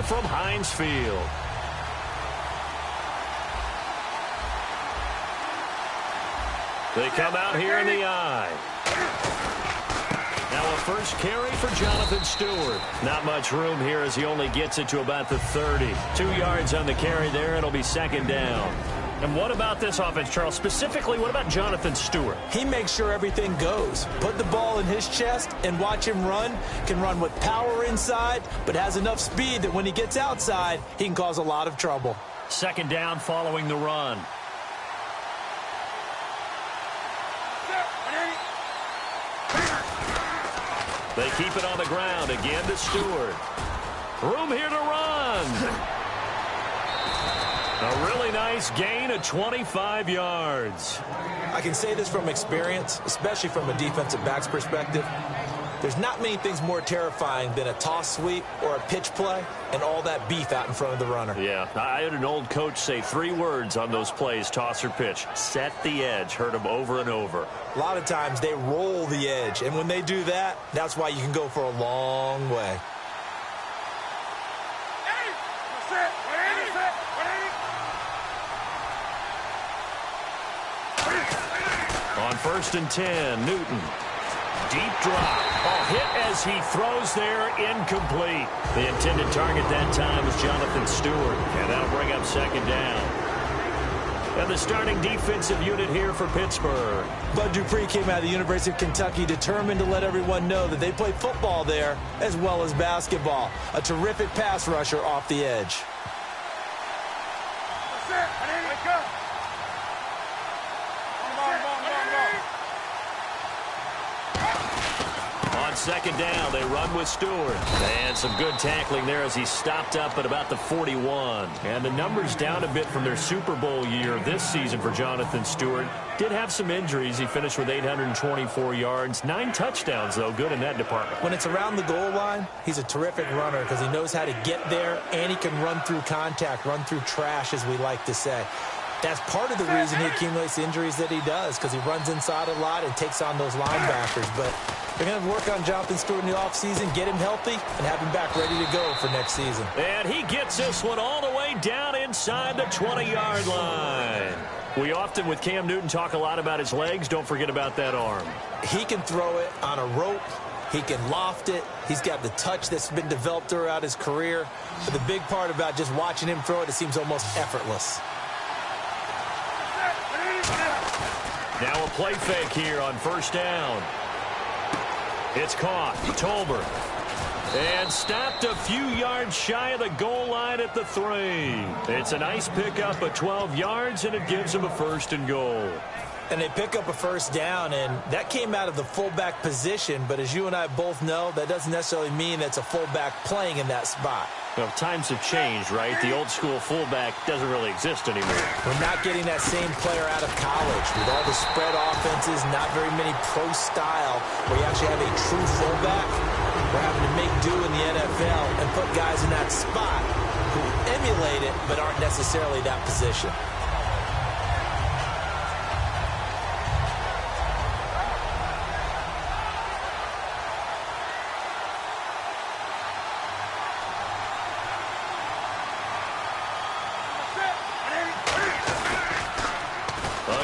live from Heinz Field. They come out here in the eye. Now a first carry for Jonathan Stewart. Not much room here as he only gets it to about the 30. 2 yards on the carry there. It'll be second down. And what about this offense, Charles? Specifically, what about Jonathan Stewart? He makes sure everything goes. Put the ball in his chest and watch him run. Can run with power inside, but has enough speed that when he gets outside, he can cause a lot of trouble. Second down following the run. They keep it on the ground. Again to Stewart. Room here to run. A really nice gain of 25 yards. I can say this from experience, especially from a defensive back's perspective. There's not many things more terrifying than a toss sweep or a pitch play and all that beef out in front of the runner. Yeah, I had an old coach say 3 words on those plays, toss or pitch. Set the edge. Heard him over and over. A lot of times they roll the edge, and when they do that, that's why you can go for a long way. On 1st and 10, Newton. Deep drop. A hit as he throws there, incomplete. The intended target that time was Jonathan Stewart, and that'll bring up second down. And the starting defensive unit here for Pittsburgh. Bud Dupree came out of the University of Kentucky determined to let everyone know that they play football there as well as basketball. A terrific pass rusher off the edge. On second down, they run with Stewart. And some good tackling there as he stopped up at about the 41. And the numbers down a bit from their Super Bowl year this season for Jonathan Stewart. Did have some injuries. He finished with 824 yards. 9 touchdowns, though. Good in that department. When it's around the goal line, he's a terrific runner because he knows how to get there, and he can run through contact, run through trash, as we like to say. That's part of the reason he accumulates the injuries that he does, because he runs inside a lot and takes on those linebackers. But they're going to work on Jonathan Stewart in the offseason, get him healthy, and have him back ready to go for next season. And he gets this one all the way down inside the 20-yard line. We often, with Cam Newton, talk a lot about his legs. Don't forget about that arm. He can throw it on a rope. He can loft it. He's got the touch that's been developed throughout his career. But the big part about just watching him throw it, it seems almost effortless. Now a play fake here on first down. It's caught. Tolbert. And stopped a few yards shy of the goal line at the 3. It's a nice pickup of 12 yards, and it gives him a 1st and goal. And they pick up a first down, and that came out of the fullback position. But as you and I both know, that doesn't necessarily mean that's a fullback playing in that spot. Well, times have changed, right? The old school fullback doesn't really exist anymore. We're not getting that same player out of college. With all the spread offenses, not very many pro style where you actually have a true fullback. We're having to make do in the NFL and put guys in that spot who emulate it but aren't necessarily that position.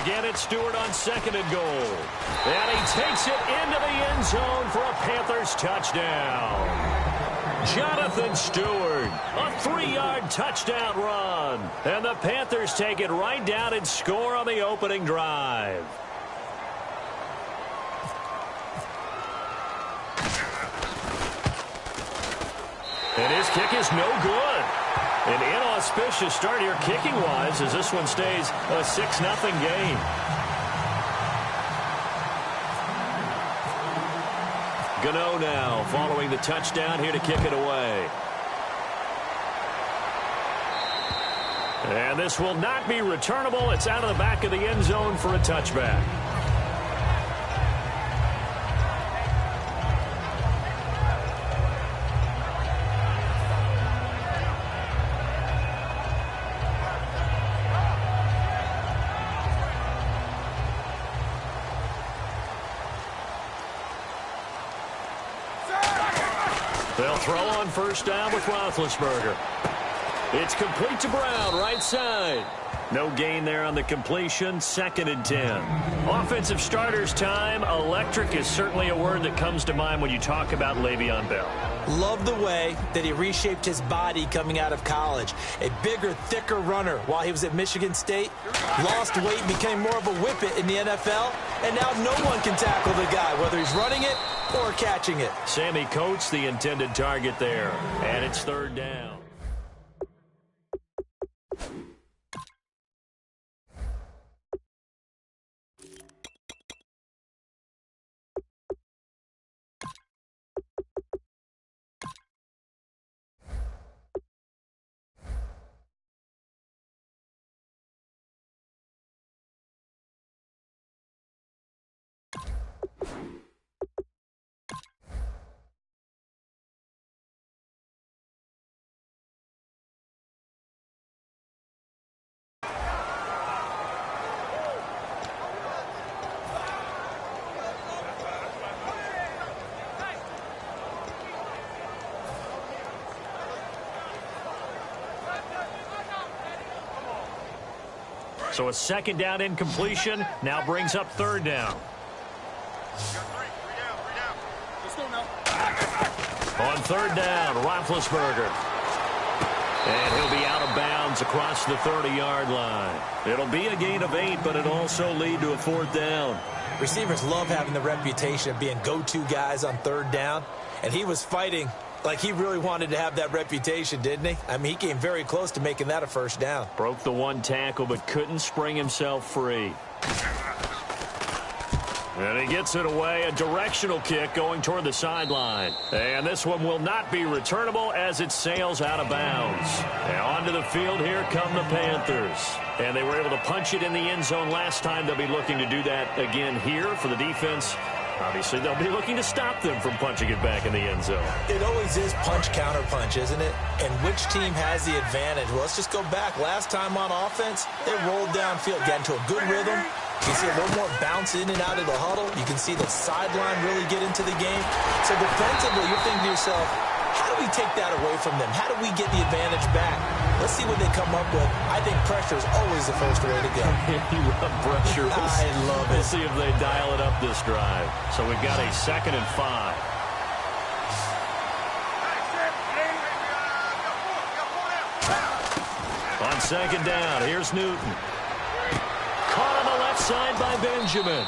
Again, it's Stewart on 2nd and goal. And he takes it into the end zone for a Panthers touchdown. Jonathan Stewart, a 3-yard touchdown run. And the Panthers take it right down and score on the opening drive. And his kick is no good. An inauspicious start here kicking-wise as this one stays a 6-0 game. Gano now following the touchdown here to kick it away. And this will not be returnable. It's out of the back of the end zone for a touchback. They'll throw on first down with Roethlisberger. It's complete to Brown, right side. No gain there on the completion, 2nd and 10. Offensive starters time. Electric is certainly a word that comes to mind when you talk about Le'Veon Bell. Love the way that he reshaped his body coming out of college. A bigger, thicker runner while he was at Michigan State. Lost weight, became more of a whippet in the NFL. And now no one can tackle the guy, whether he's running it or catching it. Sammy Coates, the intended target there. And it's 3rd down. So a 2nd down incompletion now brings up 3rd down. On 3rd down, Roethlisberger. And he'll be out of bounds across the 30-yard line. It'll be a gain of 8, but it'll also lead to a 4th down. Receivers love having the reputation of being go-to guys on 3rd down. And he was fighting like he really wanted to have that reputation, didn't he? I mean, he came very close to making that a 1st down. Broke the 1 tackle, but couldn't spring himself free. And he gets it away, a directional kick going toward the sideline. And this one will not be returnable as it sails out of bounds. And onto the field here come the Panthers. And they were able to punch it in the end zone last time. They'll be looking to do that again here for the defense. Obviously, they'll be looking to stop them from punching it back in the end zone. It always is punch, counter punch, isn't it? And which team has the advantage? Well, let's just go back. Last time on offense, they rolled downfield, got into a good rhythm. You see a little more bounce in and out of the huddle. You can see the sideline really get into the game. So defensively, you're thinking to yourself, how do we take that away from them? How do we get the advantage back? Let's see what they come up with. I think pressure is always the first way to go. You love pressure. I love it. We'll see if they dial it up this drive. So we've got a 2nd and 5. On 2nd down, here's Newton. Caught on the left side by Benjamin.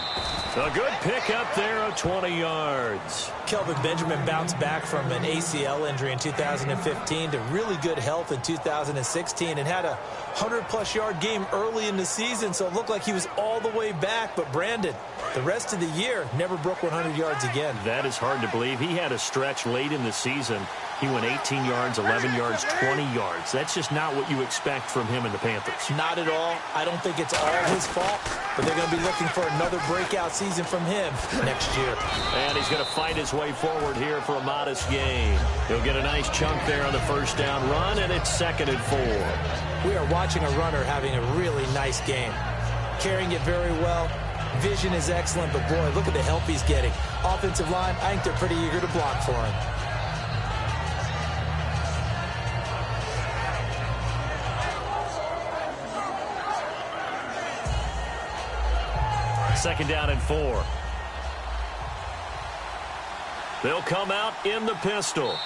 A good pickup there of 20 yards. Kelvin Benjamin bounced back from an ACL injury in 2015 to really good health in 2016 and had a 100-plus yard game early in the season, so it looked like he was all the way back. But Brandon, the rest of the year, never broke 100 yards again. That is hard to believe. He had a stretch late in the season. He went 18 yards, 11 yards, 20 yards. That's just not what you expect from him and the Panthers. Not at all. I don't think it's all his fault, but they're going to be looking for another breakout season from him next year. And he's going to fight his way forward here for a modest gain. He'll get a nice chunk there on the 1st down run, and it's 2nd and 4. We are watching a runner having a really nice game. Carrying it very well. Vision is excellent, but boy, look at the help he's getting. Offensive line, I think they're pretty eager to block for him. Second down and 4. They'll come out in the pistol.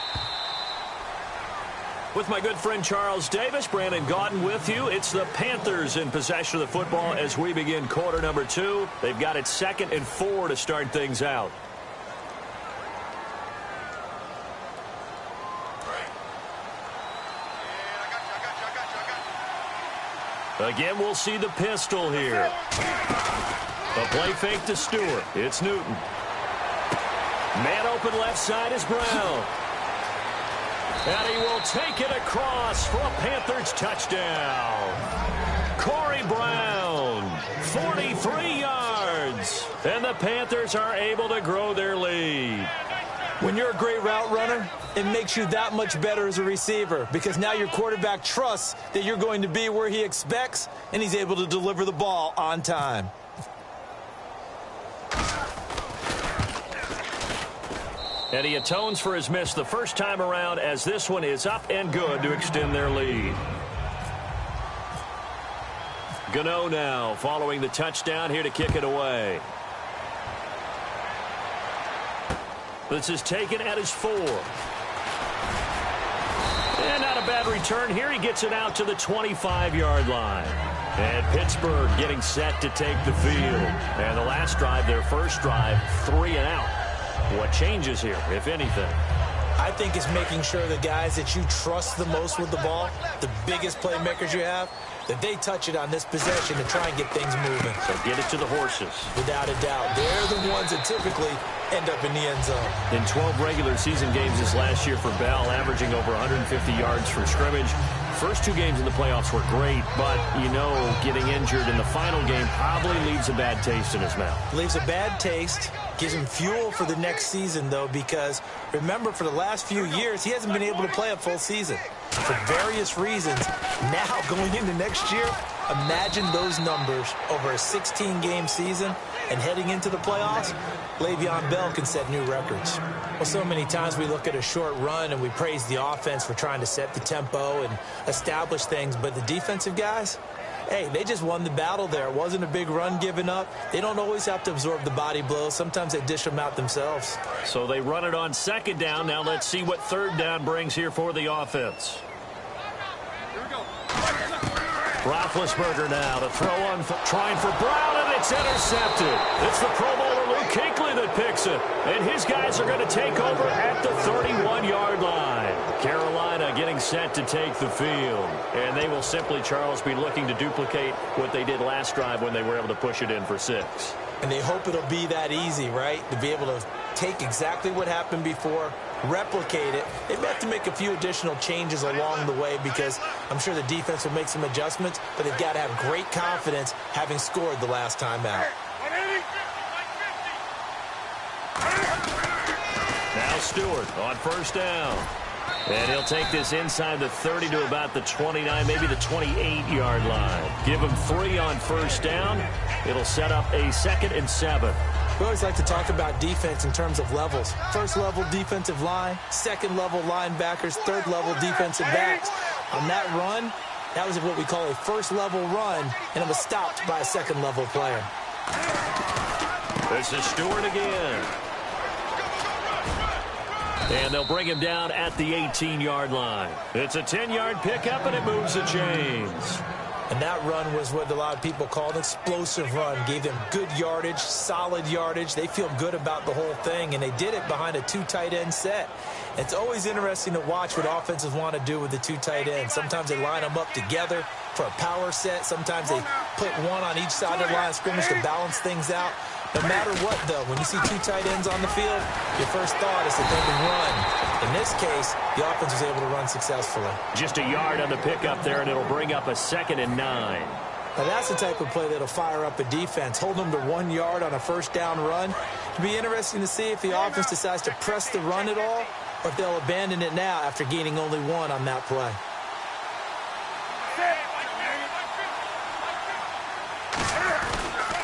With my good friend Charles Davis, Brandon Gaudin with you. It's the Panthers in possession of the football as we begin quarter number 2. They've got it 2nd and 4 to start things out. Again, we'll see the pistol here. A play fake to Stewart. It's Newton. Man open left side is Brown. And he will take it across for a Panthers touchdown. Corey Brown, 43 yards. And the Panthers are able to grow their lead. When you're a great route runner, it makes you that much better as a receiver because now your quarterback trusts that you're going to be where he expects, and he's able to deliver the ball on time. And he atones for his miss the first time around, as this one is up and good to extend their lead. Gano now following the touchdown here to kick it away. This is taken at his 4. And not a bad return here. He gets it out to the 25-yard line. And Pittsburgh getting set to take the field. And the last drive, their first drive, 3 and out. What changes here, if anything? I think it's making sure the guys that you trust the most with the ball, the biggest playmakers you have, that they touch it on this possession to try and get things moving. So get it to the horses. Without a doubt. They're the ones that typically end up in the end zone. In 12 regular season games this last year for Bell, averaging over 150 yards from scrimmage. First 2 games in the playoffs were great, but, you know, getting injured in the final game probably leaves a bad taste in his mouth. Leaves a bad taste. Gives him fuel for the next season, though, because, remember, for the last few years, he hasn't been able to play a full season for various reasons. Now, going into next year, imagine those numbers over a 16-game season and heading into the playoffs. Le'Veon Bell can set new records. Well, so many times we look at a short run and we praise the offense for trying to set the tempo and establish things, but the defensive guys, hey, they just won the battle there. It wasn't a big run given up. They don't always have to absorb the body blows. Sometimes they dish them out themselves. So they run it on second down. Now let's see what third down brings here for the offense. Roethlisberger now to throw on, trying for Brown, and it's intercepted. It's the Pro Bowler Luke Kuechly that picks it. And his guys are going to take over at the 31-yard line. Carolina getting set to take the field. And they will simply, Charles, be looking to duplicate what they did last drive when they were able to push it in for 6. And they hope it'll be that easy, right? To be able to take exactly what happened before, replicate it. They may have to make a few additional changes along the way because I'm sure the defense will make some adjustments, but they've got to have great confidence having scored the last time out. Now Stewart on first down. And he'll take this inside the 30 to about the 29, maybe the 28-yard line. Give him 3 on first down. It'll set up a 2nd and 7. We always like to talk about defense in terms of levels. First level defensive line, second level linebackers, third level defensive backs. On that run, that was what we call a first level run, and it was stopped by a second level player. This is Stewart again. And they'll bring him down at the 18-yard line. It's a 10-yard pickup, and it moves the chains. And that run was what a lot of people call an explosive run. Gave them good yardage, solid yardage. They feel good about the whole thing, and they did it behind a 2 tight end set. It's always interesting to watch what offenses want to do with the 2 tight ends. Sometimes they line them up together for a power set. Sometimes they put one on each side of the line of scrimmage to balance things out. No matter what, though, when you see 2 tight ends on the field, your first thought is that they can run. In this case, the offense was able to run successfully. Just a yard on the pickup there, and it'll bring up a 2nd and 9. Now, that's the type of play that'll fire up a defense. Hold them to 1 yard on a first down run. It'll be interesting to see if the offense decides to press the run at all, or if they'll abandon it now after gaining only 1 on that play.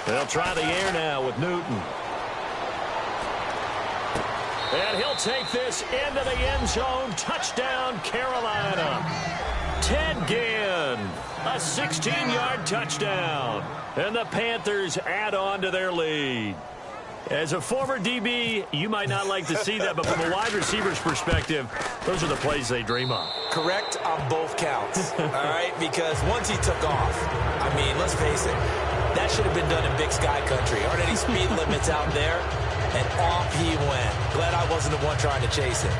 They'll try the air now with Newton. And he'll take this into the end zone. Touchdown, Carolina. Ted Ginn, a 16-yard touchdown. And the Panthers add on to their lead. As a former DB, you might not like to see that, but from a wide receiver's perspective, those are the plays they dream of. Correct on both counts, all right? Because once he took off, I mean, let's face it, that should have been done in Big Sky Country. Aren't any speed limits out there? And off he went. Glad I wasn't the one trying to chase him.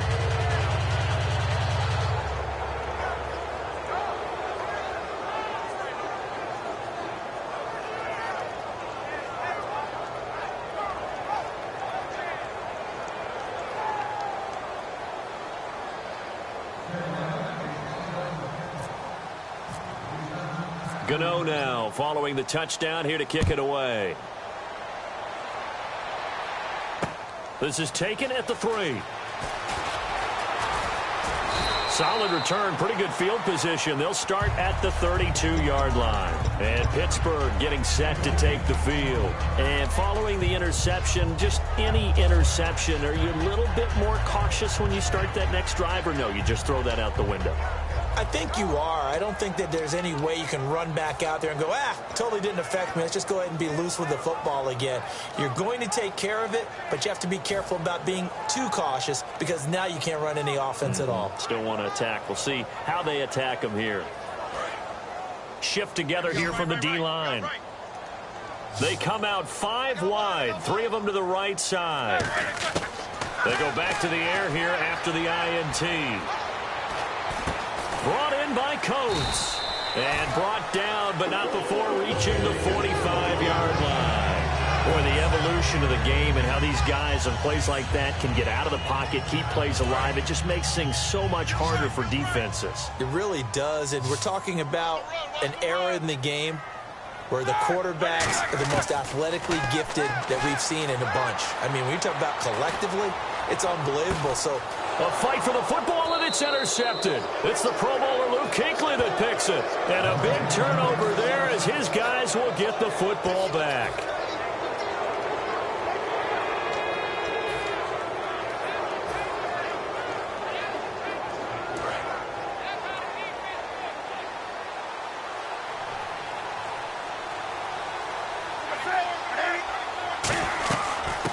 Gano now following the touchdown here to kick it away. This is taken at the 3. Solid return, pretty good field position. They'll start at the 32-yard line. And Pittsburgh getting set to take the field. And following the interception, just any interception, are you a little bit more cautious when you start that next drive, or no, you just throw that out the window? I think you are. I don't think that there's any way you can run back out there and go, totally didn't affect me. Let's just go ahead and be loose with the football again. You're going to take care of it, but you have to be careful about being too cautious because now you can't run any offense at all. Still want to attack. We'll see how they attack them here. Shift together here from the D-line. They come out 5 wide, 3 of them to the right side. They go back to the air here after the INT. Brought in by Coates. And brought down, but not before reaching the 45-yard line. Boy, the evolution of the game and how these guys on plays like that can get out of the pocket, keep plays alive, it just makes things so much harder for defenses. It really does, and we're talking about an era in the game where the quarterbacks are the most athletically gifted that we've seen in a bunch. I mean, when you talk about collectively, it's unbelievable. So a fight for the football, and it's intercepted. It's the Pro Bowler Luke Kuechly that picks it. And a big turnover there as his guys will get the football back.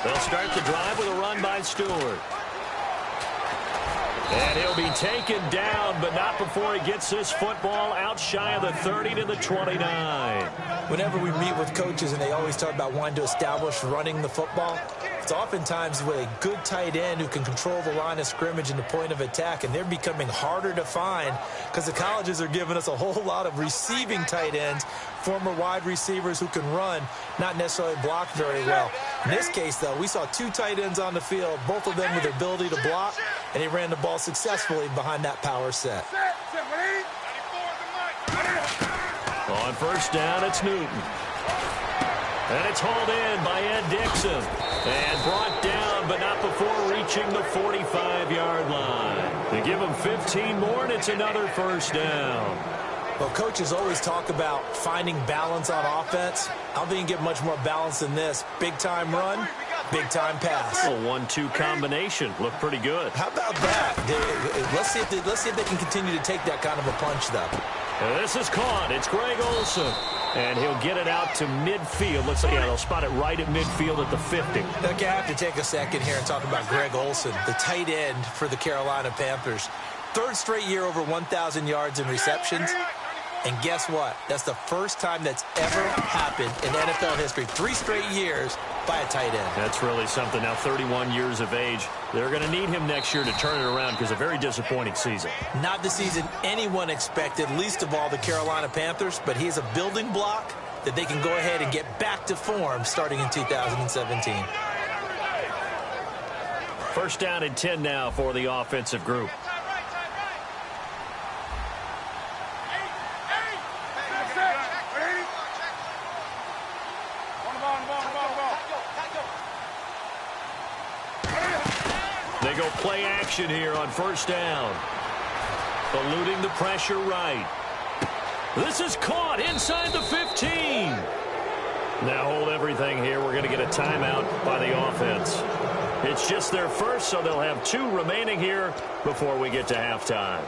They'll start the drive with a run by Stewart. And he'll be taken down, but not before he gets this football out shy of the 30 to the 29. Whenever we meet with coaches and they always talk about wanting to establish running the football, it's oftentimes with a good tight end who can control the line of scrimmage and the point of attack, and they're becoming harder to find because the colleges are giving us a whole lot of receiving tight ends, former wide receivers who can run, not necessarily block very well. In this case, though, we saw 2 tight ends on the field, both of them with the ability to block, and he ran the ball successfully behind that power set. On first down, it's Newton. And it's hauled in by Ed Dixon. And brought down, but not before reaching the 45-yard line. They give him 15 more, and it's another first down. Well, coaches always talk about finding balance on offense. I don't think you can get much more balance than this. Big-time run, big-time pass. A 1-2 combination. Looked pretty good. How about that? Let's see if they can continue to take that kind of a punch, though. And this is caught. It's Greg Olsen. And he'll get it out to midfield. Looks like, they'll spot it right at midfield at the 50. Okay, I have to take a second here and talk about Greg Olsen, the tight end for the Carolina Panthers. 3rd straight year over 1,000 yards in receptions. And guess what? That's the first time that's ever happened in NFL history. 3 straight years by a tight end. That's really something. Now 31 years of age. They're going to need him next year to turn it around because a very disappointing season. Not the season anyone expected, least of all the Carolina Panthers, but he's a building block that they can go ahead and get back to form starting in 2017. First down and 10 now for the offensive group. They go play action here on first down. Eluding the pressure right. This is caught inside the 15. Now hold everything here. We're going to get a timeout by the offense. It's just their first, so they'll have 2 remaining here before we get to halftime.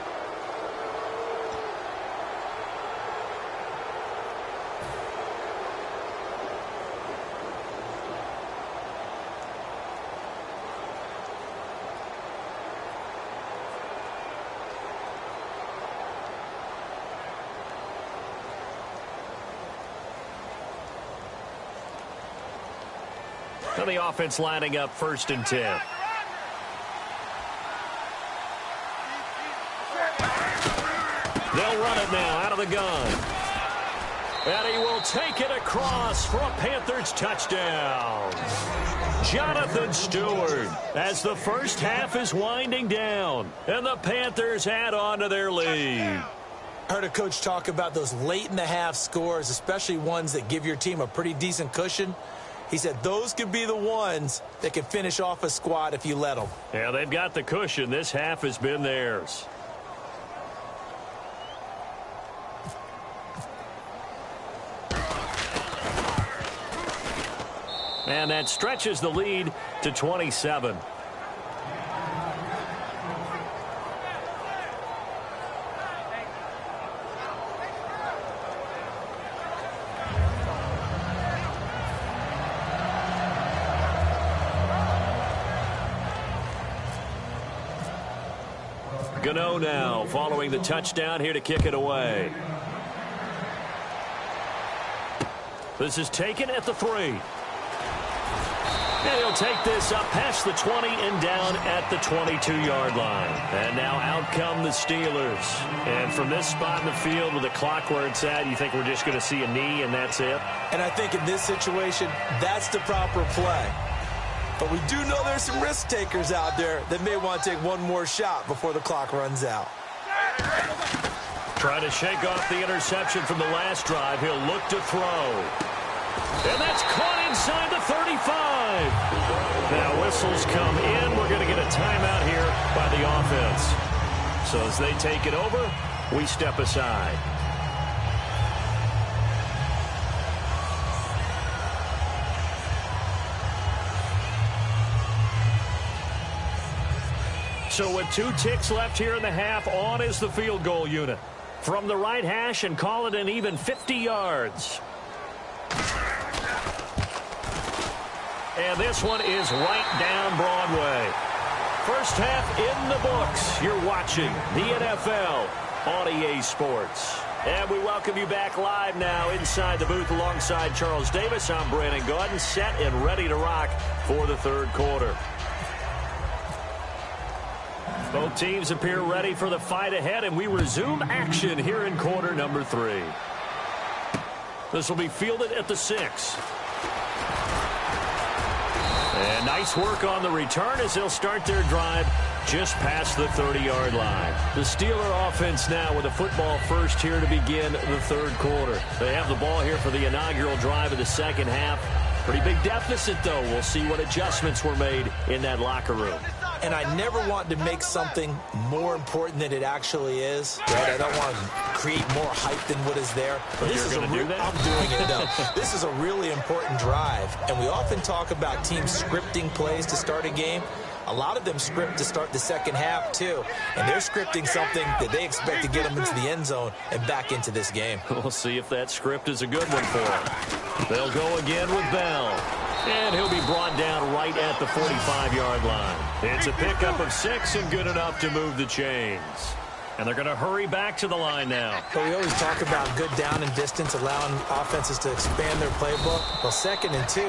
Now the offense lining up first and 10. They'll run it now out of the gun. And he will take it across for a Panthers touchdown. Jonathan Stewart as the first half is winding down. And the Panthers add on to their lead. I heard a coach talk about those late-in-the-half scores, especially ones that give your team a pretty decent cushion. He said those could be the ones that can finish off a squad if you let them. Yeah, they've got the cushion. This half has been theirs. And that stretches the lead to 27. Gano now following the touchdown here to kick it away. This is taken at the 3. And he'll take this up past the 20 and down at the 22-yard line. And now out come the Steelers. And from this spot in the field with the clock where it's at, you think we're just going to see a knee and that's it? And I think in this situation, that's the proper play. But we do know there's some risk takers out there that may want to take one more shot before the clock runs out. Trying to shake off the interception from the last drive. He'll look to throw. And that's caught inside the 35. Now whistles come in. We're going to get a timeout here by the offense. So as they take it over, we step aside. So with 2 ticks left here in the half, on is the field goal unit. From the right hash and call it an even 50 yards. And this one is right down Broadway. First half in the books. You're watching the NFL on EA Sports. And we welcome you back live now inside the booth alongside Charles Davis. I'm Brandon Gordon, set and ready to rock for the third quarter. Both teams appear ready for the fight ahead, and we resume action here in quarter number 3. This will be fielded at the 6. And nice work on the return as they'll start their drive just past the 30-yard line. The Steeler offense now with a football first here to begin the third quarter. They have the ball here for the inaugural drive of the second half. Pretty big deficit, though. We'll see what adjustments were made in that locker room. And I never want to make something more important than it actually is. Right? I don't want to create more hype than what is there. But this is I'm doing it, though. This is a really important drive. And we often talk about teams scripting plays to start a game. A lot of them script to start the second half, too. And they're scripting something that they expect to get them into the end zone and back into this game. We'll see if that script is a good one for them. They'll go again with Bell. And he'll be brought down right at the 45-yard line. It's a pickup of 6 and good enough to move the chains. And they're going to hurry back to the line now. But we always talk about good down and distance, allowing offenses to expand their playbook. Well, 2nd and 2,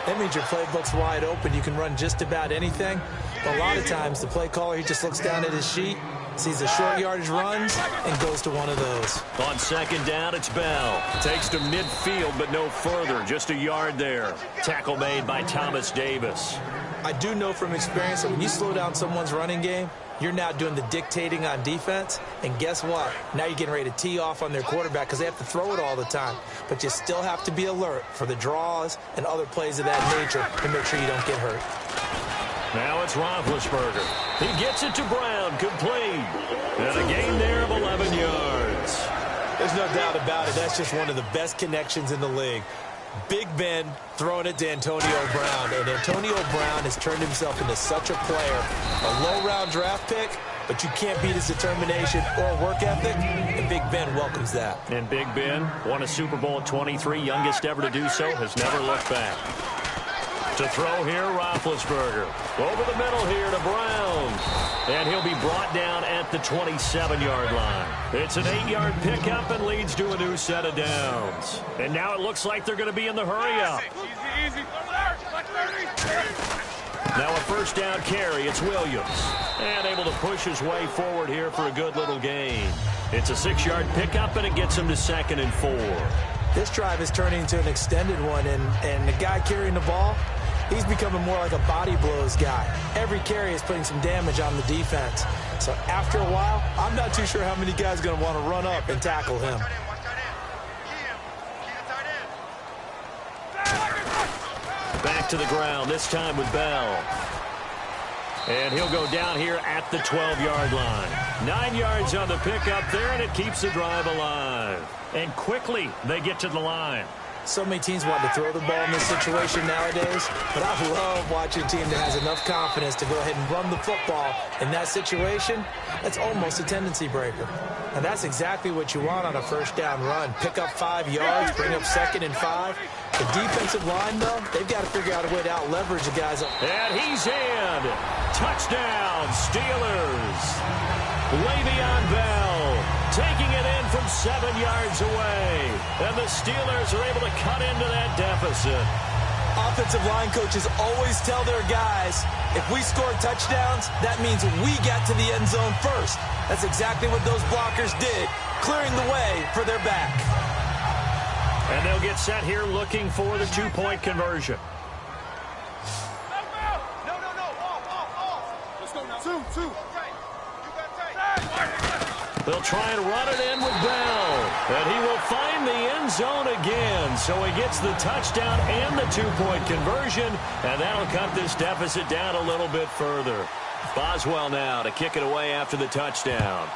that means your playbook's wide open. You can run just about anything. But a lot of times, the play caller, he just looks down at his sheet, sees the short yardage runs, and goes to one of those. On 2nd down, it's Bell. Takes to midfield, but no further. Just a yard there. Tackle made by Thomas Davis. I do know from experience that when you slow down someone's running game, you're now doing the dictating on defense. And guess what? Now you're getting ready to tee off on their quarterback because they have to throw it all the time. But you still have to be alert for the draws and other plays of that nature to make sure you don't get hurt. Now it's Roethlisberger. He gets it to Brown, complete. And a gain there of 11 yards. There's no doubt about it. That's just one of the best connections in the league. Big Ben throwing it to Antonio Brown. And Antonio Brown has turned himself into such a player. A low-round draft pick, but you can't beat his determination or work ethic. And Big Ben welcomes that. And Big Ben won a Super Bowl at 23, youngest ever to do so, has never looked back. To throw here, Roethlisberger. Over the middle here to Brown. And he'll be brought down at the 27-yard line. It's an 8-yard pickup and leads to a new set of downs. And now it looks like they're going to be in the hurry-up. Easy. Now a first down carry. It's Williams. And able to push his way forward here for a good little gain. It's a 6-yard pickup, and it gets him to 2nd and 4. This drive is turning into an extended one, and the guy carrying the ball, he's becoming more like a body blows guy. Every carry is putting some damage on the defense. So after a while, I'm not too sure how many guys are going to want to run up and tackle him. Back to the ground, this time with Bell. And he'll go down here at the 12-yard line. 9 yards on the pickup there, and it keeps the drive alive. And quickly, they get to the line. So many teams want to throw the ball in this situation nowadays, but I love watching a team that has enough confidence to go ahead and run the football. In that situation, that's almost a tendency breaker. And that's exactly what you want on a first down run. Pick up 5 yards, bring up 2nd and 5. The defensive line, though, they've got to figure out a way to out-leverage the guys. And he's in. Touchdown, Steelers. Le'Veon Bell taking it in from 7 yards away. And the Steelers are able to cut into that deficit. Offensive line coaches always tell their guys, if we score touchdowns, that means we got to the end zone first. That's exactly what those blockers did, clearing the way for their back. And they'll get set here looking for the 2-point conversion. No. Let's go now. Two. They'll try and run it in with Bell. And he will find the end zone again. So he gets the touchdown and the 2-point conversion. And that'll cut this deficit down a little bit further. Boswell now to kick it away after the touchdown.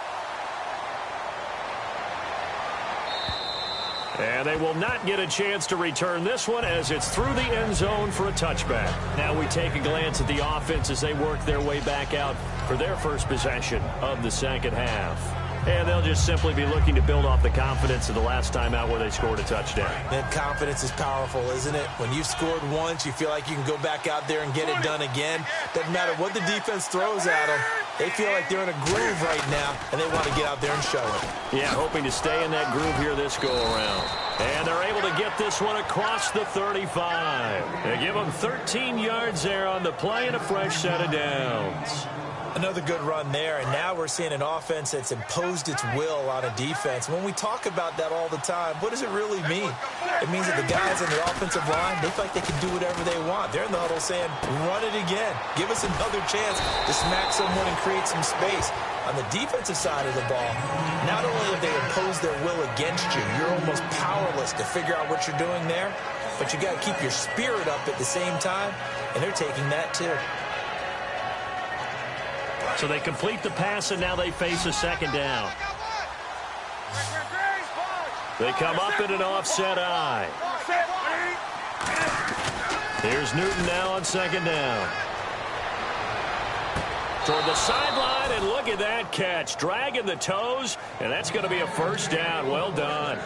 And they will not get a chance to return this one as it's through the end zone for a touchback. Now we take a glance at the offense as they work their way back out for their first possession of the second half. And they'll just simply be looking to build off the confidence of the last time out where they scored a touchdown. That confidence is powerful, isn't it? When you've scored once, you feel like you can go back out there and get it done again. Doesn't matter what the defense throws at them. They feel like they're in a groove right now, and they want to get out there and show it. Yeah, hoping to stay in that groove here this go-around. And they're able to get this one across the 35. They give them 13 yards there on the play and a fresh set of downs. Another good run there, and now we're seeing an offense that's imposed its will on a defense. When we talk about that all the time, what does it really mean? It means that the guys on the offensive line, they feel like they can do whatever they want. They're in the huddle saying, run it again. Give us another chance to smack someone and create some space. On the defensive side of the ball, not only have they imposed their will against you, you're almost powerless to figure out what you're doing there, but you got to keep your spirit up at the same time, and they're taking that too. So they complete the pass, and now they face a second down. They come up in an offset eye. Here's Newton now on second down. Toward the sideline, and look at that catch. Dragging the toes, and that's going to be a first down. Well done.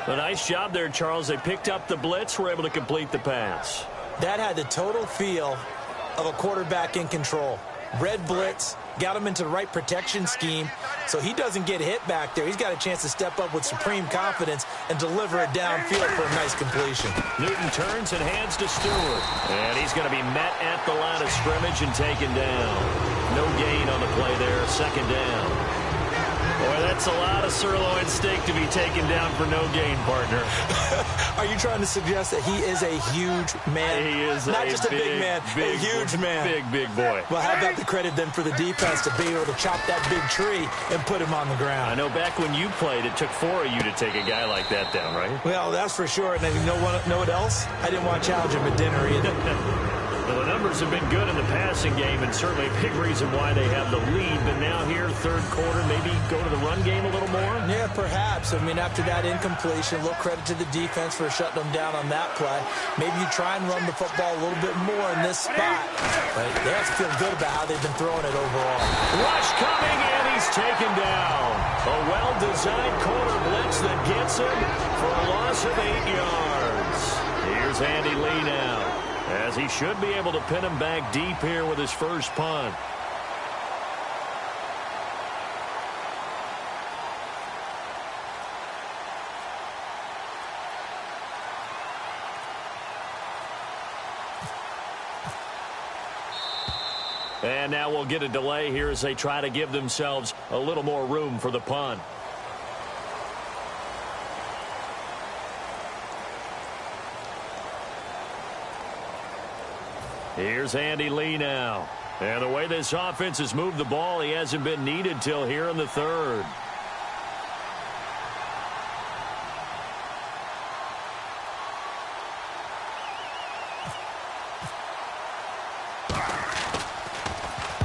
A nice job there, Charles. They picked up the blitz, were able to complete the pass. That had the total feel of a quarterback in control. Red blitz, got him into the right protection scheme, so he doesn't get hit back there. He's got a chance to step up with supreme confidence and deliver it downfield for a nice completion. Newton turns and hands to Stewart. And he's going to be met at the line of scrimmage and taken down. No gain on the play there, second down. Boy, that's a lot of sirloin steak to be taken down for no gain, partner. Are you trying to suggest that he is a huge man? He is not just a big man, a huge man. Big boy. Well, how about the credit then for the defense to be able to chop that big tree and put him on the ground? I know back when you played, it took 4 of you to take a guy like that down, right? Well, that's for sure. And you know what else? I didn't want to challenge him at dinner either. Well, the numbers have been good in the passing game, and certainly a big reason why they have the lead. But now here, third quarter, maybe go to the run game a little more? Yeah, perhaps. I mean, after that incompletion, a little credit to the defense for shutting them down on that play. Maybe you try and run the football a little bit more in this spot. But they have to feel good about how they've been throwing it overall. Rush coming, and he's taken down. A well-designed corner blitz that gets him for a loss of 8 yards. Here's Andy Lee now, as he should be able to pin him back deep here with his first punt. And now we'll get a delay here as they try to give themselves a little more room for the punt. Here's Andy Lee now. And the way this offense has moved the ball, he hasn't been needed till here in the third.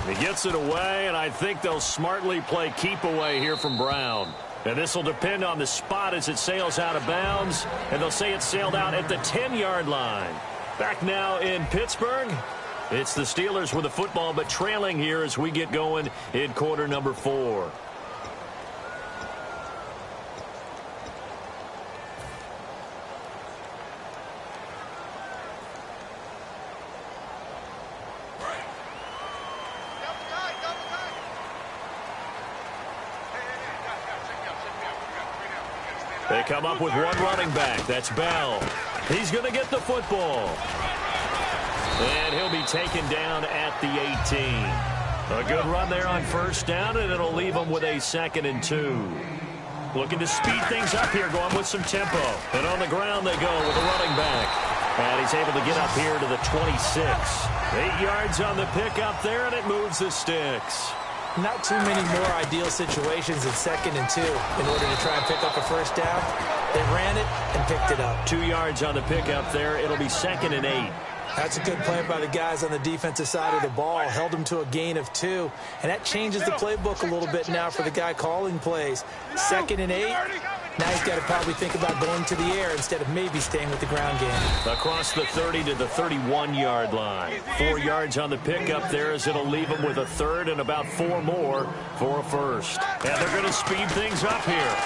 He gets it away, and I think they'll smartly play keep away here from Brown. And this will depend on the spot as it sails out of bounds. And they'll say it sailed out at the 10-yard line. Back now in Pittsburgh. It's the Steelers with the football, but trailing here as we get going in quarter number 4. They come up with one running back. That's Bell. He's going to get the football. And he'll be taken down at the 18. A good run there on first down, and it'll leave him with a 2nd and 2. Looking to speed things up here, going with some tempo. And on the ground they go with a running back. And he's able to get up here to the 26. 8 yards on the pickup there, and it moves the sticks. Not too many more ideal situations in 2nd and 2 in order to try and pick up a first down. They ran it and picked it up. 2 yards on the pickup there. It'll be 2nd and 8. That's a good play by the guys on the defensive side of the ball. Held them to a gain of 2. And that changes the playbook a little bit now for the guy calling plays. 2nd and 8. Now he's got to probably think about going to the air instead of maybe staying with the ground game. Across the 30 to the 31-yard line. 4 yards on the pickup there as it'll leave him with a 3rd and about 4 more for a first. And they're going to speed things up here.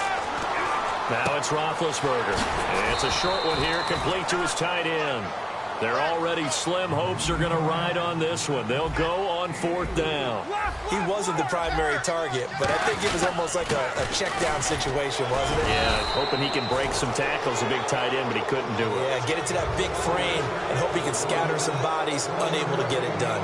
Now it's Roethlisberger. And it's a short one here, complete to his tight end. They're already slim hopes are going to ride on this one. They'll go on 4th down. He wasn't the primary target, but I think it was almost like a check down situation, wasn't it? Yeah, hoping he can break some tackles, a big tight end, but he couldn't do it. Yeah, get it to that big frame and hope he can scatter some bodies, unable to get it done.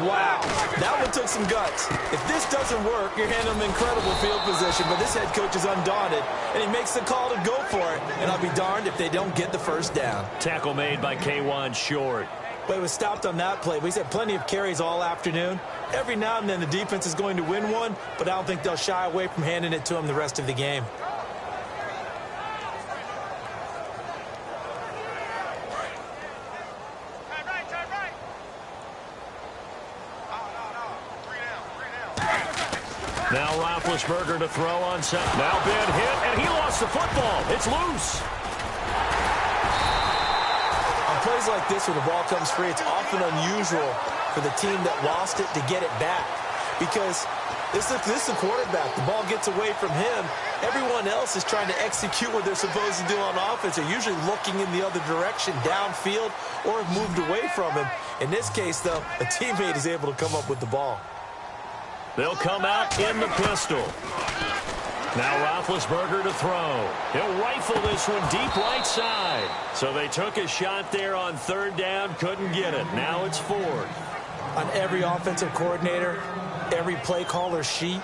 Wow, that one took some guts. If this doesn't work, you're handling incredible field position, but this head coach is undaunted, and he makes the call to go for it, and I'll be darned if they don't get the first down. Tackle made by K'Wan Short. Well, he was stopped on that play, but he's had plenty of carries all afternoon. Every now and then the defense is going to win one, but I don't think they'll shy away from handing it to him the rest of the game. Now Roethlisberger to throw on set. Now been hit, and he lost the football. It's loose. On plays like this, when the ball comes free, it's often unusual for the team that lost it to get it back. Because this is the quarterback. The ball gets away from him. Everyone else is trying to execute what they're supposed to do on offense. They're usually looking in the other direction, downfield, or have moved away from him. In this case, though, a teammate is able to come up with the ball. They'll come out in the pistol. Now Roethlisberger to throw. He'll rifle this one deep right side. So they took a shot there on 3rd down, couldn't get it. Now it's 4th. On every offensive coordinator, every play caller sheet,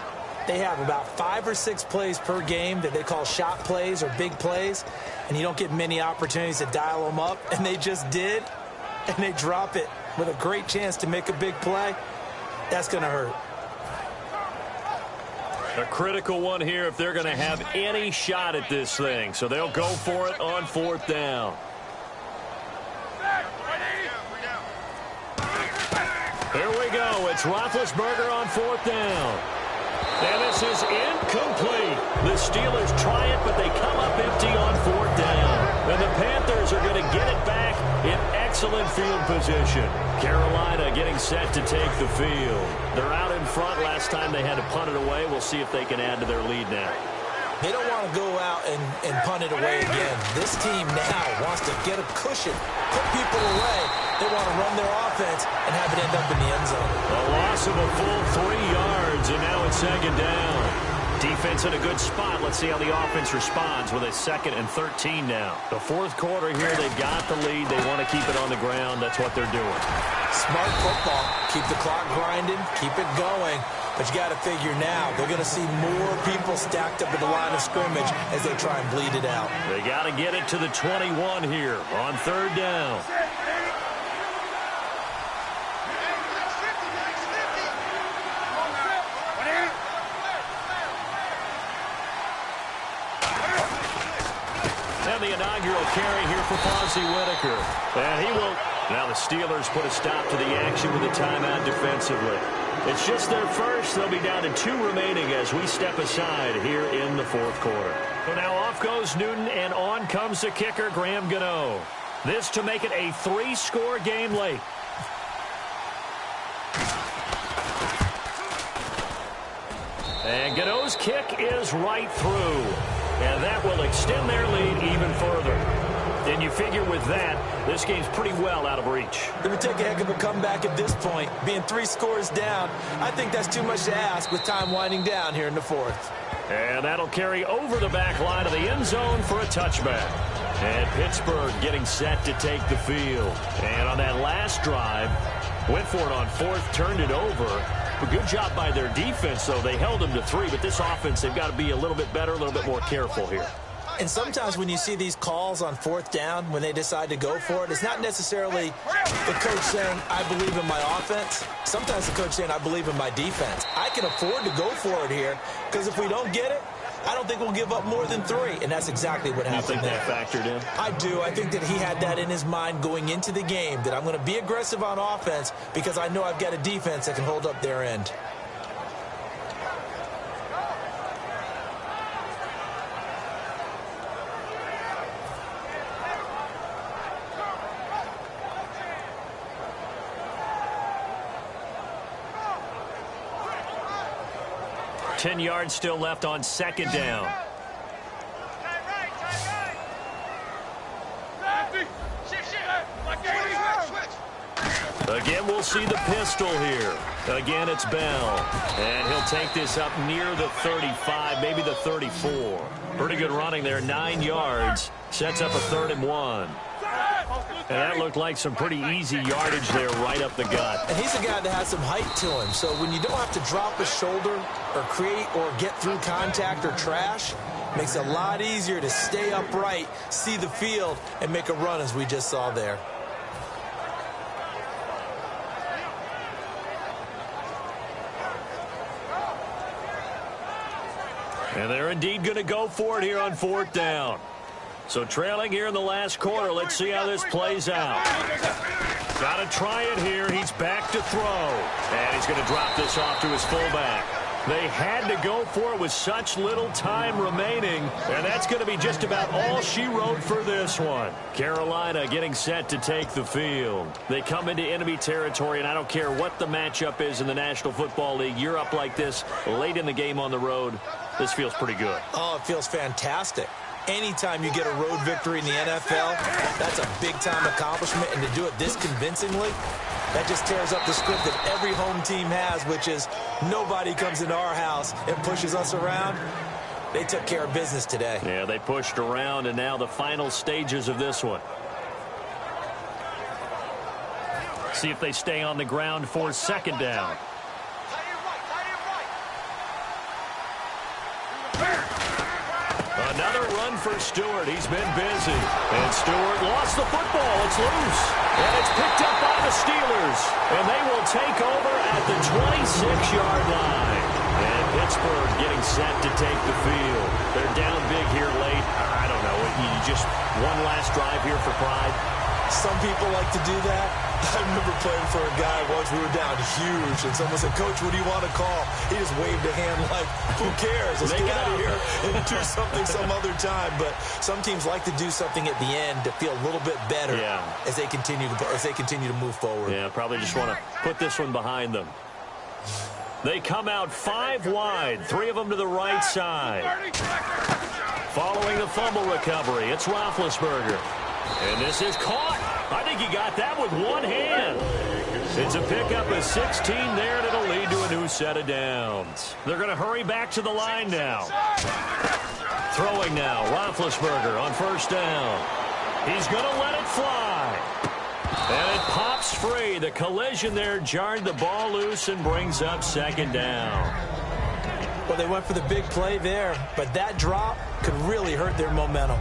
they have about 5 or 6 plays per game that they call shot plays or big plays, and you don't get many opportunities to dial them up, and they just did, and they drop it with a great chance to make a big play. That's going to hurt. A critical one here if they're going to have any shot at this thing. So they'll go for it on 4th down. Here we go. It's Roethlisberger on 4th down. And this is incomplete. The Steelers try it, but they come up empty on 4th down. And the Panthers are going to get it back in excellent field position. Carolina getting set to take the field. They're out in front. Last time they had to punt it away. We'll see if they can add to their lead now. They don't want to go out and punt it away again. This team now wants to get a cushion, put people away. They want to run their offense and have it end up in the end zone. A loss of a full 3 yards, and now it's 2nd down. Defense in a good spot. Let's see how the offense responds with a 2nd and 13 now. The 4th quarter here, they've got the lead. They want to keep it on the ground. That's what they're doing. Smart football. Keep the clock grinding. Keep it going. But you got to figure now, they're going to see more people stacked up at the line of scrimmage as they try and bleed it out. They got to get it to the 21 here on 3rd down. And the inaugural carry here for Fonzie Whitaker. And he will. Now the Steelers put a stop to the action with a timeout defensively. It's just their first. They'll be down to 2 remaining as we step aside here in the fourth quarter. So now off goes Newton, and on comes the kicker, Graham Gano. This to make it a 3-score game late. And Gano's kick is right through. And that will extend their lead even further. And you figure with that, this game's pretty well out of reach. It would take a heck of a comeback at this point. Being 3 scores down, I think that's too much to ask with time winding down here in the fourth. And that'll carry over the back line of the end zone for a touchback. And Pittsburgh getting set to take the field. And on that last drive, went for it on fourth, turned it over. A good job by their defense, though. They held them to 3, but this offense, they've got to be a little bit better, a little bit more careful here. And sometimes when you see these calls on fourth down, when they decide to go for it, it's not necessarily the coach saying, I believe in my offense. Sometimes the coach saying, I believe in my defense. I can afford to go for it here, because if we don't get it, I don't think we'll give up more than 3. And that's exactly what happened there. You think that factored in? I do. I think that he had that in his mind going into the game, that I'm going to be aggressive on offense because I know I've got a defense that can hold up their end. Ten yards still left on second down. Again, we'll see the pistol here. Again, it's Bell. And he'll take this up near the 35, maybe the 34. Pretty good running there, 9 yards. Sets up a 3rd and 1. And that looked like some pretty easy yardage there right up the gut. And he's a guy that has some height to him. So when you don't have to drop a shoulder or create or get through contact or trash, makes it a lot easier to stay upright, see the field, and make a run as we just saw there. And they're indeed going to go for it here on 4th down. So trailing here in the last quarter. Let's see how this plays out. Got to try it here. He's back to throw. And he's going to drop this off to his fullback. They had to go for it with such little time remaining. And that's going to be just about all she wrote for this one. Carolina getting set to take the field. They come into enemy territory, and I don't care what the matchup is in the National Football League. You're up like this late in the game on the road. This feels pretty good. Oh, it feels fantastic. Anytime you get a road victory in the NFL, that's a big-time accomplishment. And to do it this convincingly, that just tears up the script that every home team has, which is nobody comes into our house and pushes us around. They took care of business today. Yeah, they pushed around, and now the final stages of this one. See if they stay on the ground for 2nd down. Another run for Stewart. He's been busy. And Stewart lost the football. It's loose. And it's picked up by the Steelers. And they will take over at the 26-yard line. And Pittsburgh getting set to take the field. They're down big here late. I don't know. You just one last drive here for pride. Some people like to do that. I remember playing for a guy once. We were down huge, and someone said, Coach, what do you want to call? He just waved a hand like, who cares? Let's get out of here and do something some other time. But some teams like to do something at the end to feel a little bit better as they continue to move forward. Yeah, probably just want to put this one behind them. They come out 5 wide, 3 of them to the right side. Following the fumble recovery, it's Roethlisberger. And this is caught. I think he got that with one hand. It's a pickup of 16 there, and it'll lead to a new set of downs. They're going to hurry back to the line now. Throwing now, Roethlisberger on 1st down. He's going to let it fly. And it pops free. The collision there jarred the ball loose and brings up 2nd down. Well, they went for the big play there, but that drop could really hurt their momentum.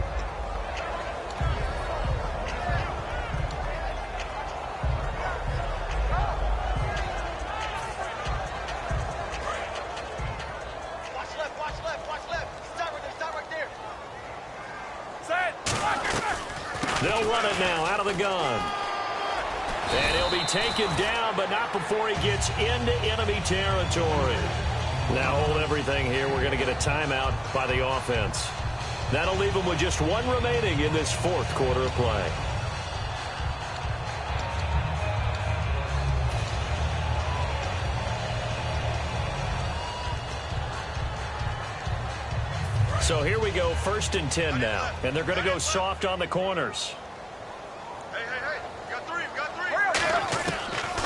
They'll run it now out of the gun. And he'll be taken down, but not before he gets into enemy territory. Now hold everything here. We're going to get a timeout by the offense. That'll leave him with just one remaining in this fourth quarter of play. So here we go, 1st and 10 now. And they're going to go soft on the corners. Hey, you got three.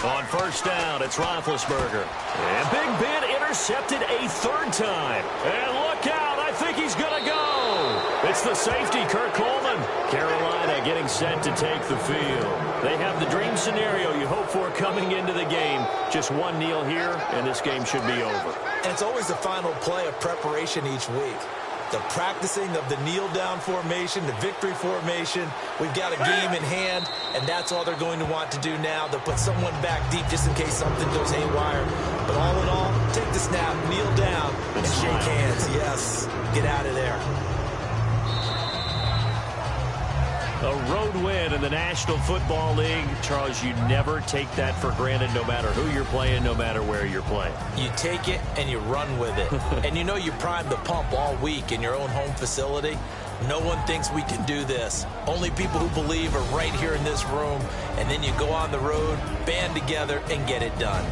On 1st down, it's Roethlisberger. And Big Ben intercepted a 3rd time. And look out, I think he's going to go. It's the safety, Kirk Coleman. Carolina getting set to take the field. They have the dream scenario you hope for coming into the game. Just one kneel here, and this game should be over. And it's always the final play of preparation each week. The practicing of the kneel-down formation, the victory formation. We've got a game in hand, and that's all they're going to want to do now. They'll put someone back deep just in case something goes haywire. But all in all, take the snap, kneel down, and shake hands. Yes, get out of there. A road win in the National Football League. Charles, you never take that for granted no matter who you're playing, no matter where you're playing. You take it and you run with it. And you know you primed the pump all week in your own home facility. No one thinks we can do this. Only people who believe are right here in this room. And then you go on the road, band together, and get it done.